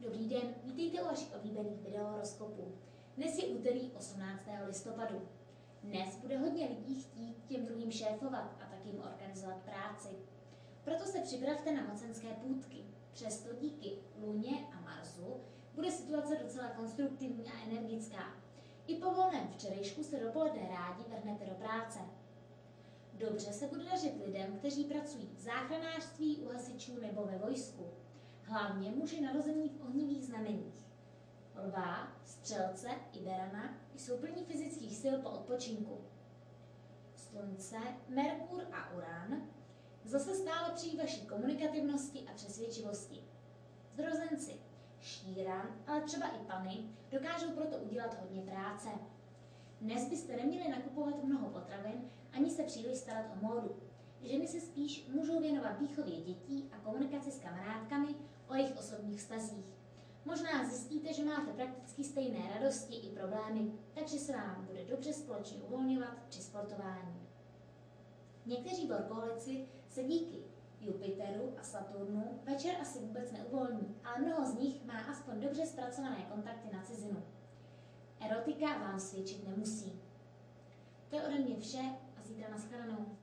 Dobrý den, vítejte u vašich oblíbených videohoroskopů. Dnes je úterý 18. listopadu. Dnes bude hodně lidí chtít těm druhým šéfovat a tak jim organizovat práci. Proto se připravte na mocenské půtky. Přesto díky Luně a Marsu bude situace docela konstruktivní a energická. I po volném včerejšku se dopoledne rádi vrhnete do práce. Dobře se bude dařit lidem, kteří pracují v záchranářství, u hasičů nebo ve vojsku. Hlavně muži narození v ohnivých znameních. Lva, Střelce i Berana jsou plní fyzických sil po odpočinku. Slunce, Merkur a Uran zase stále přijí vaší komunikativnosti a přesvědčivosti. Zrozenci, Šíran, ale třeba i Pany dokážou proto udělat hodně práce. Dnes byste neměli nakupovat mnoho potravin ani se příliš starat o módu. Ženy se spíš můžou věnovat výchově dětí a komunikaci s kamarádkami o jejich osobních vztazích. Možná zjistíte, že máte prakticky stejné radosti i problémy, takže se vám bude dobře společně uvolňovat při sportování. Někteří workoholici se díky Jupiteru a Saturnu večer asi vůbec neuvolní, ale mnoho z nich má aspoň dobře zpracované kontakty na cizinu. Erotika vám svědčit nemusí. To je ode mě vše a zítra nashledanou.